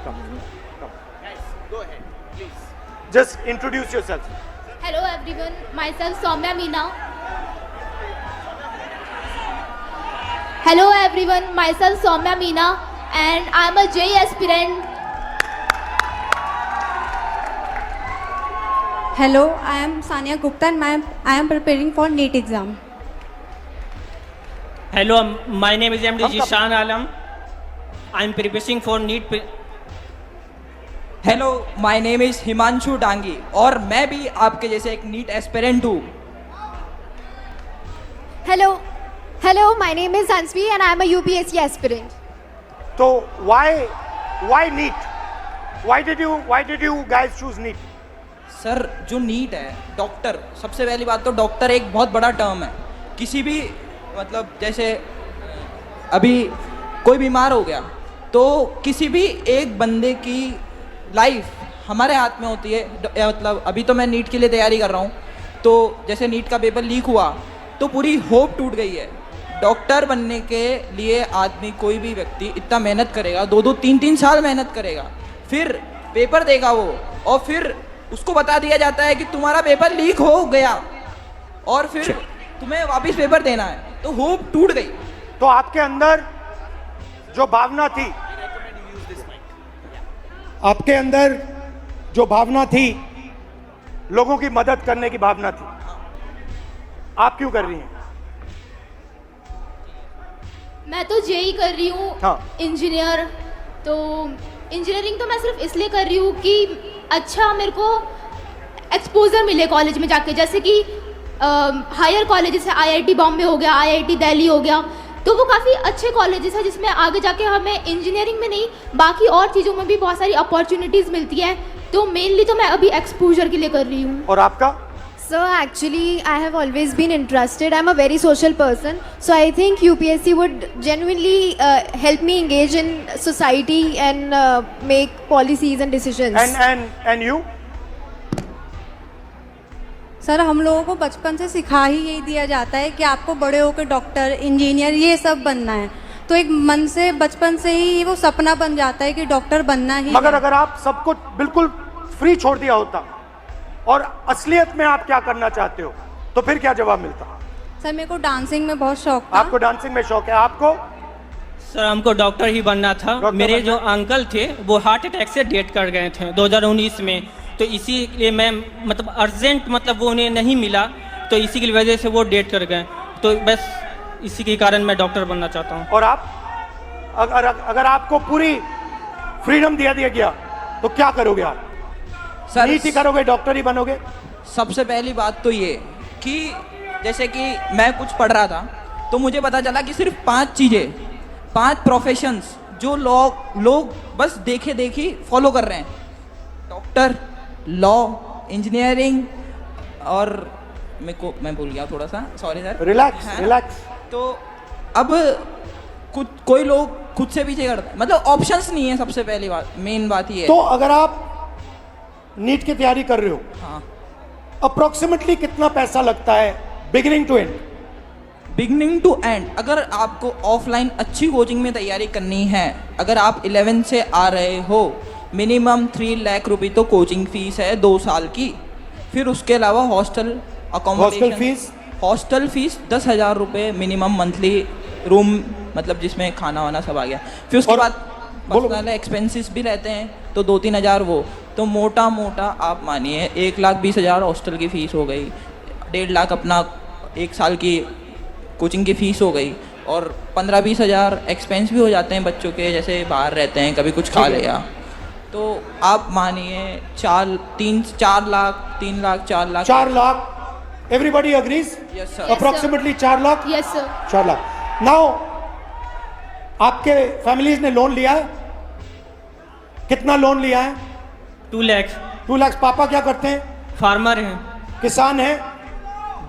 Go ahead, please. Just introduce yourself. Hello everyone, myself Soumya Meena. Hello everyone, myself Soumya Meena and I'm a JEE aspirant. Hello, I am Sania Gupta and I am preparing for NEET exam. Hello, my name is MD Jishan Alam. I am preparing for NEET. Hello, my name is Himanshu Dangi और मैं भी आपके जैसे एक NEET aspirant हूँ. Hello, my name is Hansvi and I am a UPSC aspirant. So why NEET? Why did you guys choose NEET? Sir, जो NEET है, doctor, सबसे पहली बात तो डॉक्टर एक बहुत बड़ा टर्म है. किसी भी मतलब जैसे अभी कोई बीमार हो गया तो किसी भी एक बंदे की लाइफ हमारे हाथ में होती है. मतलब अभी तो मैं नीट के लिए तैयारी कर रहा हूँ, तो जैसे नीट का पेपर लीक हुआ तो पूरी होप टूट गई है. डॉक्टर बनने के लिए आदमी, कोई भी व्यक्ति इतना मेहनत करेगा, 2-3 साल मेहनत करेगा, फिर पेपर देगा वो, और फिर उसको बता दिया जाता है कि तुम्हारा पेपर लीक हो गया और फिर तुम्हें वापस पेपर देना है, तो होप टूट गई. तो आपके अंदर जो भावना थी, आपके अंदर जो भावना थी, लोगों की मदद करने की भावना थी, आप क्यों कर रही हैं? मैं तो JEE कर रही हूँ. हाँ. इंजीनियर. तो इंजीनियरिंग तो मैं सिर्फ इसलिए कर रही हूँ कि अच्छा मेरे को एक्सपोजर मिले कॉलेज में जाके, जैसे कि हायर कॉलेजेस है, IIT बॉम्बे हो गया, IIT दिल्ली हो गया, तो वो काफ़ी अच्छे कॉलेजेस हैं जिसमें आगे जाके हमें इंजीनियरिंग में नहीं बाकी और चीज़ों में भी बहुत सारी अपॉर्चुनिटीज़ मिलती है. तो मेनली तो मैं अभी एक्सपोजर के लिए कर रही हूँ. और आपका? So actually I have always been interested. I am a very social person. So I think UPSC would genuinely help me engage in society and make policies and decisions. And you? Sir, हम लोगों को बचपन से सिखा ही यही दिया जाता है कि आपको बड़े होकर डॉक्टर, इंजीनियर ये सब बनना है. तो एक मन से बचपन से ही वो सपना बन जाता है कि डॉक्टर बनना ही. मगर अगर आप सबको बिल्कुल फ्री छोड़ दिया होता और असलियत में आप क्या करना चाहते हो, तो फिर क्या जवाब मिलता? सर, मेरे को डांसिंग में बहुत शौक था. आपको डांसिंग में शौक है? आपको? सर, हमको डॉक्टर ही बनना था. मेरे जो अंकल थे वो हार्ट अटैक से डेथ कर गए थे 2019 में, तो इसीलिए मैं मतलब अर्जेंट मतलब वो उन्हें नहीं मिला, तो इसी की वजह से वो डेथ कर गए. तो बस इसी के कारण मैं डॉक्टर बनना चाहता हूँ. और आप? अगर आपको पूरी फ्रीडम दिया गया तो क्या करोगे आप? सर, नीट ही करोगे, डॉक्टर ही बनोगे? सबसे पहली बात तो ये कि जैसे कि मैं कुछ पढ़ रहा था तो मुझे पता चला कि सिर्फ 5 चीज़ें, 5 प्रोफेशंस जो लोग बस देखी फॉलो कर रहे हैं: डॉक्टर, लॉ, इंजीनियरिंग और मैं भूल गया थोड़ा सा, सॉरी सर. रिलैक्स. तो अब कोई लोग खुद से पीछे करते हैं, मतलब ऑप्शंस नहीं है. सबसे पहली बात, मेन बात ये है. तो अगर आप नीट की तैयारी कर रहे हो, हाँ, अप्रोक्सीमेटली कितना पैसा लगता है beginning to end? Beginning to end, अगर आपको ऑफलाइन अच्छी कोचिंग में तैयारी करनी है, अगर आप 11 से आ रहे हो, मिनिमम 3 लाख रुपये तो कोचिंग फीस है 2 साल की. फिर उसके अलावा हॉस्टल फीस 10,000 रुपये मिनिमम मंथली, रूम मतलब जिसमें खाना वाना सब आ गया. फिर उसके बाद पर्सनल एक्सपेंसेस भी रहते हैं तो 2-3 हज़ार वो, तो मोटा आप मानिए 1,20,000 हॉस्टल की फ़ीस हो गई, 1.5 लाख अपना 1 साल की कोचिंग की फ़ीस हो गई, और 15-20 हज़ार एक्सपेंस भी हो जाते हैं बच्चों के, जैसे बाहर रहते हैं कभी कुछ खा लिया, तो आप मानिए 4 lakh. Everybody agrees? Yes sir. Approximately 4 lakh? Yes sir. 4 lakh. Now आपके फैमिलीज ने लोन लिया है? कितना लोन लिया है? 2 लाख. 2 लाख. पापा क्या करते हैं? फार्मर हैं. किसान हैं.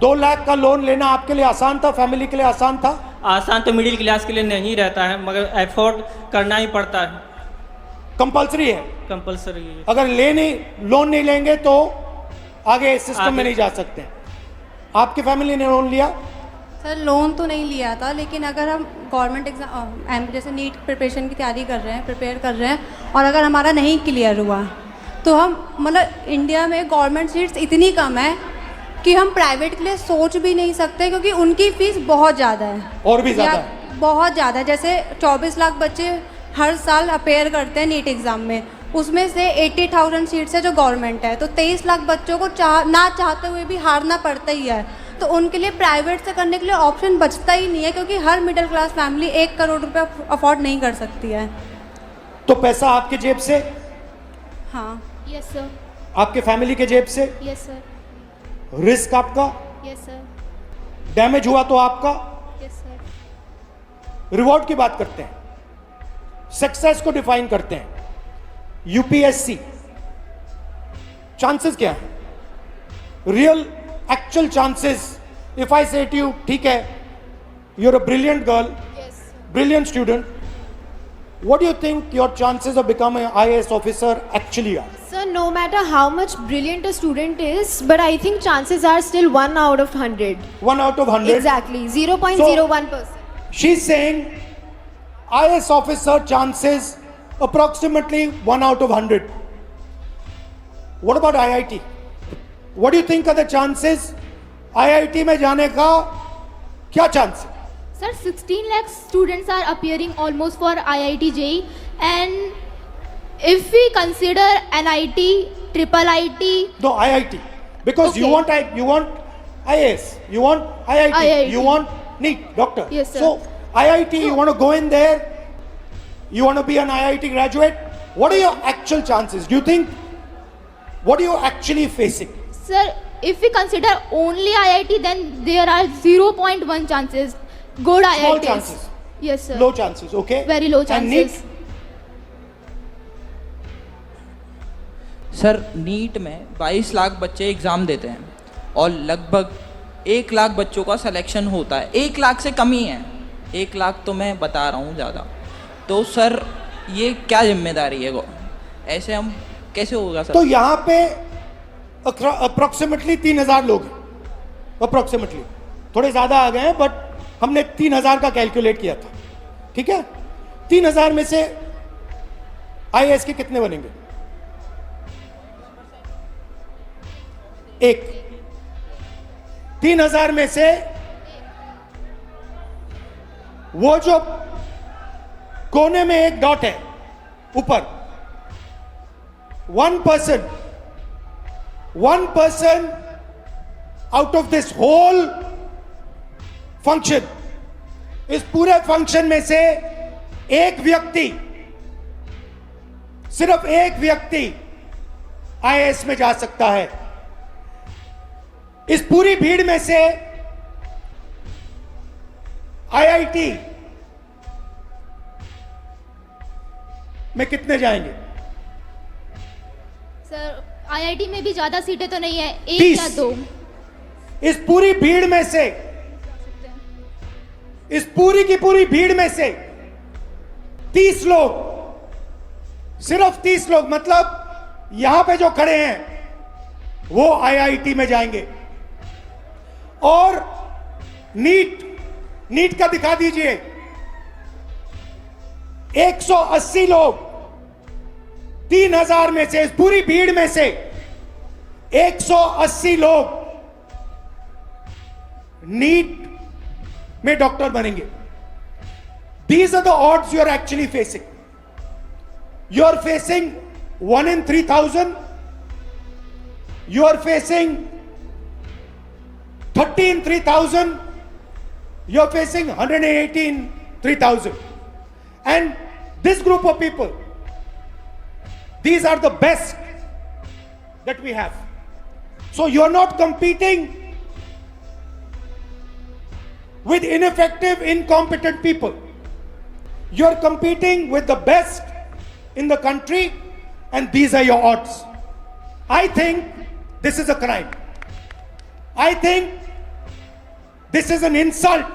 2 लाख का लोन लेना आपके लिए आसान था, फैमिली के लिए आसान था? आसान तो मिडिल क्लास के लिए नहीं रहता है, मगर एफोर्ड करना ही पड़ता है. कंपल्सरी है? कंपल्सरी. अगर लोन नहीं लेंगे तो आगे सिस्टम में नहीं जा सकते. आपकी फैमिली ने लोन लिया? सर लोन तो नहीं लिया था, लेकिन अगर हम गवर्नमेंट एग्ज़ाम जैसे नीट प्रिपरेशन की तैयारी कर रहे हैं, प्रिपेयर कर रहे हैं, और अगर हमारा नहीं क्लियर हुआ तो हम मतलब इंडिया में गवर्नमेंट सीट्स इतनी कम है कि हम प्राइवेट के लिए सोच भी नहीं सकते, क्योंकि उनकी फ़ीस बहुत ज़्यादा है। और भी ज़्यादा या बहुत ज़्यादा, जैसे 24 लाख बच्चे हर साल अपेयर करते हैं नीट एग्ज़ाम में, उसमें से 80,000 सीट्स है जो गवर्नमेंट है, तो 23 लाख बच्चों को ना चाहते हुए भी हारना पड़ता ही है। तो उनके लिए प्राइवेट से करने के लिए ऑप्शन बचता ही नहीं है, क्योंकि हर मिडिल क्लास फैमिली 1 करोड़ रुपये अफोर्ड नहीं कर सकती है। तो पैसा आपके जेब से, हाँ। Yes sir. आपके फैमिली के जेब से, यस सर। रिस्क आपका, यस सर। डैमेज हुआ तो आपका। Yes sir. रिवॉर्ड की बात करते हैं, सक्सेस को डिफाइन करते हैं। यूपीएससी चांसेस क्या है, real actual chances. If I say to you, ठीक है, you are a brilliant girl, brilliant student, what do you think your chances of becoming an IAS officer actually are? Sir, no matter how much brilliant a student is, but I think chances are still 1 out of 100. 1 out of 100? Exactly, 0.01%. She's saying IAS officer chances approximately 1 out of 100. What about IIT? What do you think are the chances IIT में जाने का क्या chance है? Sir, 16 lakh students are appearing almost for IIT JEE, and if we consider NIT, triple IT, No, IIT. Because you Okay. want IAS, you want IIT, IIT. you want NEET, doctor. Yes, sir. So IIT, you want to go in there, you want to be an IIT graduate. What are your actual chances? Do you think, what are you actually facing? sir, if we consider only IIT, then there are 0.1 chances. Good Small IITs. chances. Yes, sir. Low chances, okay? Very low And chances. Sir NEET में 22 लाख बच्चे exam देते हैं और लगभग 1 लाख बच्चों का selection होता है। 1 लाख से कम ही है, 1 लाख तो मैं बता रहा हूँ ज़्यादा। तो सर ये क्या जिम्मेदारी है, ऐसे हम कैसे होगा सर? तो यहाँ पे अप्रोक्सीमेटली 3,000 लोग हैं, अप्रोक्सीमेटली, थोड़े ज़्यादा आ गए हैं, बट हमने 3,000 का कैलकुलेट किया था, ठीक है? 3,000 में से आईएएस के कितने बनेंगे? एक। 3,000 में से वो जो कोने में एक डॉट है ऊपर, 1% out of this whole function, इस पूरे फंक्शन में से एक व्यक्ति, सिर्फ एक व्यक्ति आईएएस में जा सकता है। इस पूरी भीड़ में से आईआईटी में कितने जाएंगे? सर आईआईटी में भी ज्यादा सीटें तो नहीं है, 1 30। या 2। इस पूरी भीड़ में से, इस पूरी की पूरी भीड़ में से 30 लोग, सिर्फ 30 लोग, मतलब यहां पे जो खड़े हैं वो आईआईटी में जाएंगे। और नीट का दिखा दीजिए, 180 लोग, 3,000 में से, इस पूरी भीड़ में से 180 लोग नीट में डॉक्टर बनेंगे। These are the odds you are actually facing. You are facing 1 in 3,000. You are facing 30 in 3,000. You are facing 180 in 3,000. And this group of people, these are the best that we have. So you are not competing with ineffective, incompetent people. You are competing with the best in the country, and these are your odds. I think this is a crime. I think this is an insult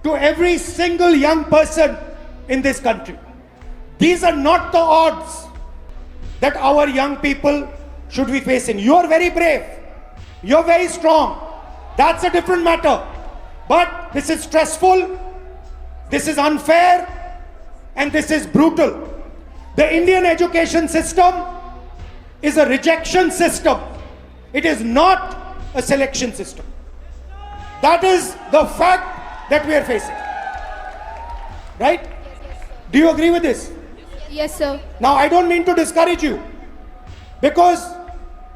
to every single young person in this country. These are not the odds that our young people should be facing. You are very brave. You are very strong. That's a different matter. But this is stressful, this is unfair, and this is brutal. The Indian education system is a rejection system. It is not a selection system. That is the fact that we are facing. Right? Do you agree with this? Yes, sir. Now, I don't mean to discourage you, because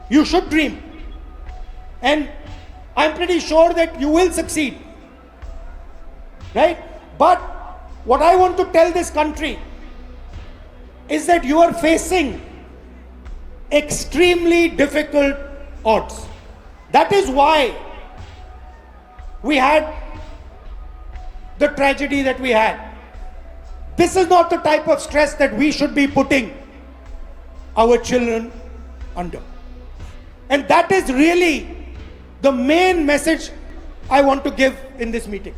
you should dream. And I'm pretty sure that you will succeed. Right? But what I want to tell this country is that you are facing extremely difficult odds. That is why we had the tragedy that we had. This is not the type of stress that we should be putting our children under. And that is really the main message I want to give in this meeting.